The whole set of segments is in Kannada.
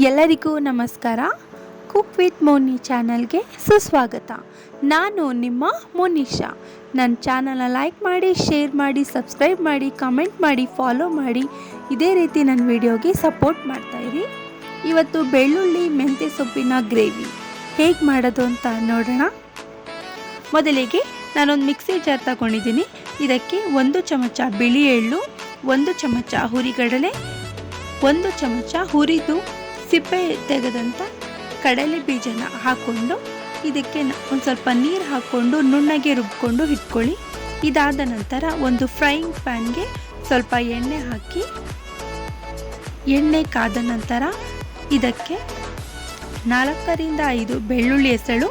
ಎಲ್ಲರಿಗೂ ನಮಸ್ಕಾರ. ಕುಕ್ ವಿತ್ ಮೋನಿ ಚಾನಲ್ಗೆ ಸುಸ್ವಾಗತ. ನಾನು ನಿಮ್ಮ ಮೋನಿಶಾ. ನನ್ನ ಚಾನಲ್ನ ಲೈಕ್ ಮಾಡಿ, ಶೇರ್ ಮಾಡಿ, ಸಬ್ಸ್ಕ್ರೈಬ್ ಮಾಡಿ, ಕಮೆಂಟ್ ಮಾಡಿ, ಫಾಲೋ ಮಾಡಿ. ಇದೇ ರೀತಿ ನನ್ನ ವಿಡಿಯೋಗೆ ಸಪೋರ್ಟ್ ಮಾಡ್ತಾಯಿರಿ. ಇವತ್ತು ಬೆಳ್ಳುಳ್ಳಿ ಮೆಂತ್ಯ ಸೊಪ್ಪಿನ ಗ್ರೇವಿ ಹೇಗೆ ಮಾಡೋದು ಅಂತ ನೋಡೋಣ. ಮೊದಲಿಗೆ ನಾನೊಂದು ಮಿಕ್ಸಿ ಜಾರ್ ತಗೊಂಡಿದ್ದೀನಿ. ಇದಕ್ಕೆ 1 ಚಮಚ ಬಿಳಿ ಎಳ್ಳು, 1 ಚಮಚ ಹುರಿಗಡಲೆ, 1 ಚಮಚ ಹುರಿದು ಸಿಪ್ಪೆ ತೆಗೆದಂಥ ಕಡಲೆ ಬೀಜನ ಹಾಕ್ಕೊಂಡು ಇದಕ್ಕೆ ಒಂದು ಸ್ವಲ್ಪ ನೀರು ಹಾಕ್ಕೊಂಡು ನುಣ್ಣಗೆ ರುಬ್ಕೊಂಡು ಇಟ್ಕೊಳ್ಳಿ. ಇದಾದ ನಂತರ ಒಂದು ಫ್ರೈಯಿಂಗ್ ಪ್ಯಾನ್ಗೆ ಸ್ವಲ್ಪ ಎಣ್ಣೆ ಹಾಕಿ, ಎಣ್ಣೆ ಕಾದ ನಂತರ ಇದಕ್ಕೆ 4 ರಿಂದ 5 ಬೆಳ್ಳುಳ್ಳಿ ಎಸಳು,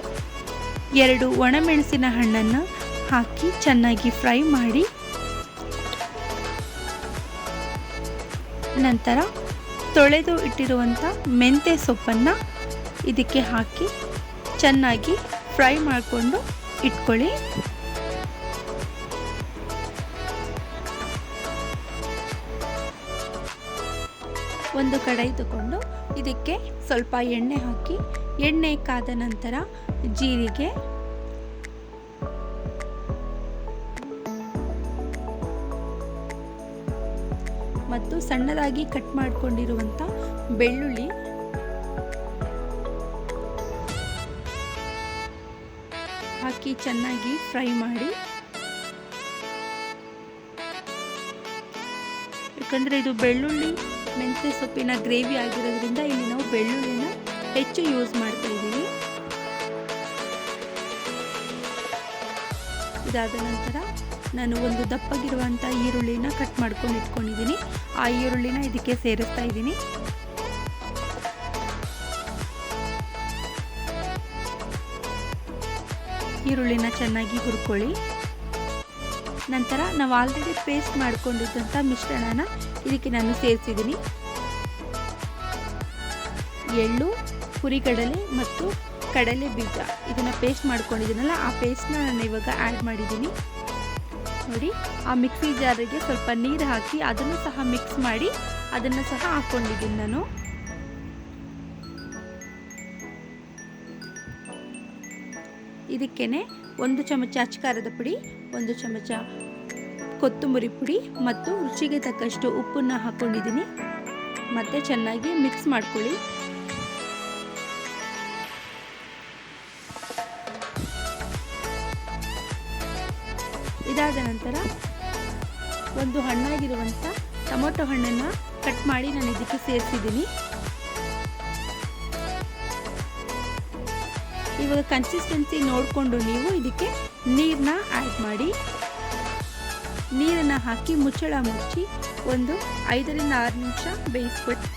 2 ಒಣಮೆಣಸಿನ ಹಣ್ಣನ್ನು ಹಾಕಿ ಚೆನ್ನಾಗಿ ಫ್ರೈ ಮಾಡಿ, ನಂತರ ತೊಳೆದು ಇಟ್ಟಿರುವಂಥ ಮೆಂತ್ಯ ಸೊಪ್ಪನ್ನು ಇದಕ್ಕೆ ಹಾಕಿ ಚೆನ್ನಾಗಿ ಫ್ರೈ ಮಾಡಿಕೊಂಡು ಇಟ್ಕೊಳ್ಳಿ. ಒಂದು ಕಡಾಯಿ ತಗೊಂಡು ಇದಕ್ಕೆ ಸ್ವಲ್ಪ ಎಣ್ಣೆ ಹಾಕಿ, ಎಣ್ಣೆ ಕಾದ ನಂತರ ಜೀರಿಗೆ, ಮತ್ತು ಸಣ್ಣದಾಗಿ ಕಟ್ ಮಾಡಿಕೊಂಡಿರುವಂಥ ಬೆಳ್ಳುಳ್ಳಿ ಹಾಕಿ ಚೆನ್ನಾಗಿ ಫ್ರೈ ಮಾಡಿ. ಯಾಕಂದರೆ ಇದು ಬೆಳ್ಳುಳ್ಳಿ ಮೆಂತ್ಯ ಸೊಪ್ಪಿನ ಗ್ರೇವಿ ಆಗಿರೋದ್ರಿಂದ ಇಲ್ಲಿ ನಾವು ಬೆಳ್ಳುಳ್ಳಿನ ಹೆಚ್ಚು ಯೂಸ್ ಮಾಡ್ತಾ ಇದ್ದೀವಿ. ಇದಾದ ನಂತರ ನಾನು ಒಂದು ದಪ್ಪಗಿರುವಂಥ ಈರುಳ್ಳಿನ ಕಟ್ ಮಾಡ್ಕೊಂಡು ಇಟ್ಕೊಂಡಿದ್ದೀನಿ. ಆ ಈರುಳ್ಳಿನ ಇದಕ್ಕೆ ಸೇರಿಸ್ತಾ ಇದ್ದೀನಿ. ಈರುಳ್ಳಿನ ಚೆನ್ನಾಗಿ ಹುರ್ಕೊಳ್ಳಿ. ನಂತರ ನಾವು ಆಲ್ರೆಡಿ ಪೇಸ್ಟ್ ಮಾಡ್ಕೊಂಡಿದ್ದಂಥ ಮಿಶ್ರಣನ ಇದಕ್ಕೆ ನಾನು ಸೇರಿಸಿದ್ದೀನಿ. ಎಳ್ಳು, ಹುರಿಗಡಲೆ ಮತ್ತು ಕಡಲೆ ಬೀಜ ಇದನ್ನು ಪೇಸ್ಟ್ ಮಾಡ್ಕೊಂಡಿದ್ದೀನಲ್ಲ, ಆ ಪೇಸ್ಟ್ನ ನಾನು ಇವಾಗ ಆ್ಯಡ್ ಮಾಡಿದ್ದೀನಿ. ನೋಡಿ, ಆ ಮಿಕ್ಸಿ ಜಾರಿಗೆ ಸ್ವಲ್ಪ ನೀರು ಹಾಕಿ ಅದನ್ನು ಸಹ ಮಿಕ್ಸ್ ಮಾಡಿ ಅದನ್ನು ಸಹ ಹಾಕ್ಕೊಂಡಿದ್ದೀನಿ ನಾನು. ಇದಕ್ಕೇನೆ 1 ಚಮಚ ಅಚ್ಕಾರದ ಪುಡಿ, 1 ಚಮಚ ಕೊತ್ತಂಬರಿ ಪುಡಿ ಮತ್ತು ರುಚಿಗೆ ತಕ್ಕಷ್ಟು ಉಪ್ಪನ್ನು ಹಾಕ್ಕೊಂಡಿದ್ದೀನಿ. ಮತ್ತೆ ಚೆನ್ನಾಗಿ ಮಿಕ್ಸ್ ಮಾಡ್ಕೊಳ್ಳಿ. ಇದಾದ ನಂತರ ಒಂದು ಹಣ್ಣಾಗಿರುವಂಥ ಟೊಮೊಟೊ ಹಣ್ಣನ್ನು ಕಟ್ ಮಾಡಿ ನಾನು ಇದಕ್ಕೆ ಸೇರಿಸಿದ್ದೀನಿ. ಇವಾಗ ಕನ್ಸಿಸ್ಟೆನ್ಸಿ ನೋಡಿಕೊಂಡು ನೀವು ಇದಕ್ಕೆ ನೀರನ್ನ ಆ್ಯಡ್ ಮಾಡಿ. ನೀರನ್ನು ಹಾಕಿ ಮುಚ್ಚಳ ಮುಚ್ಚಿ ಒಂದು 5 ರಿಂದ 6 ನಿಮಿಷ ಬೇಯಿಸ್ಬಿಟ್ಟು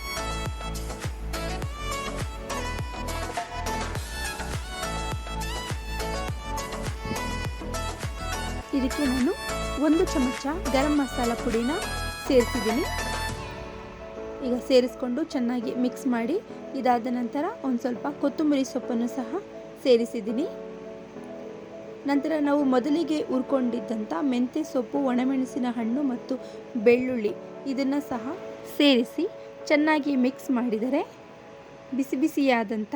ಇದಕ್ಕೆ ನಾನು 1 ಚಮಚ ಗರಂ ಮಸಾಲ ಪುಡಿನ ಸೇರಿಸಿದ್ದೀನಿ. ಈಗ ಸೇರಿಸ್ಕೊಂಡು ಚೆನ್ನಾಗಿ ಮಿಕ್ಸ್ ಮಾಡಿ. ಇದಾದ ನಂತರ ಒಂದು ಸ್ವಲ್ಪ ಕೊತ್ತಂಬರಿ ಸೊಪ್ಪನ್ನು ಸಹ ಸೇರಿಸಿದ್ದೀನಿ. ನಂತರ ನಾವು ಮೊದಲಿಗೆ ಹುರ್ಕೊಂಡಿದ್ದಂಥ ಮೆಂತ್ಯ ಸೊಪ್ಪು, ಒಣಮೆಣಸಿನ ಹಣ್ಣು ಮತ್ತು ಬೆಳ್ಳುಳ್ಳಿ ಇದನ್ನು ಸಹ ಸೇರಿಸಿ ಚೆನ್ನಾಗಿ ಮಿಕ್ಸ್ ಮಾಡಿದರೆ ಬಿಸಿ ಬಿಸಿಯಾದಂಥ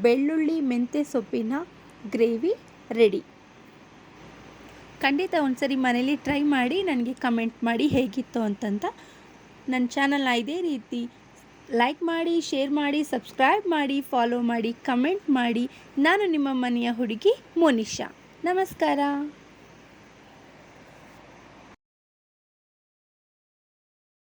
ಬೆಳ್ಳುಳ್ಳಿ ಮೆಂತ್ಯ ಸೊಪ್ಪಿನ ಗ್ರೇವಿ ರೆಡಿ. ಖಂಡಿತ ಒಂದ್ಸರಿ ಮನೇಲಿ ಟ್ರೈ ಮಾಡಿ ನನಗೆ ಕಮೆಂಟ್ ಮಾಡಿ ಹೇಗಿತ್ತು ಅಂತಂತ. ನನ್ನ ಚಾನಲ್ನ ಇದೇ ರೀತಿ ಲೈಕ್ ಮಾಡಿ, ಶೇರ್ ಮಾಡಿ, ಸಬ್ಸ್ಕ್ರೈಬ್ ಮಾಡಿ, ಫಾಲೋ ಮಾಡಿ, ಕಮೆಂಟ್ ಮಾಡಿ. ನಾನು ನಿಮ್ಮ ಮನೆಯ ಹುಡುಗಿ ಮೋನಿಶಾ. ನಮಸ್ಕಾರ.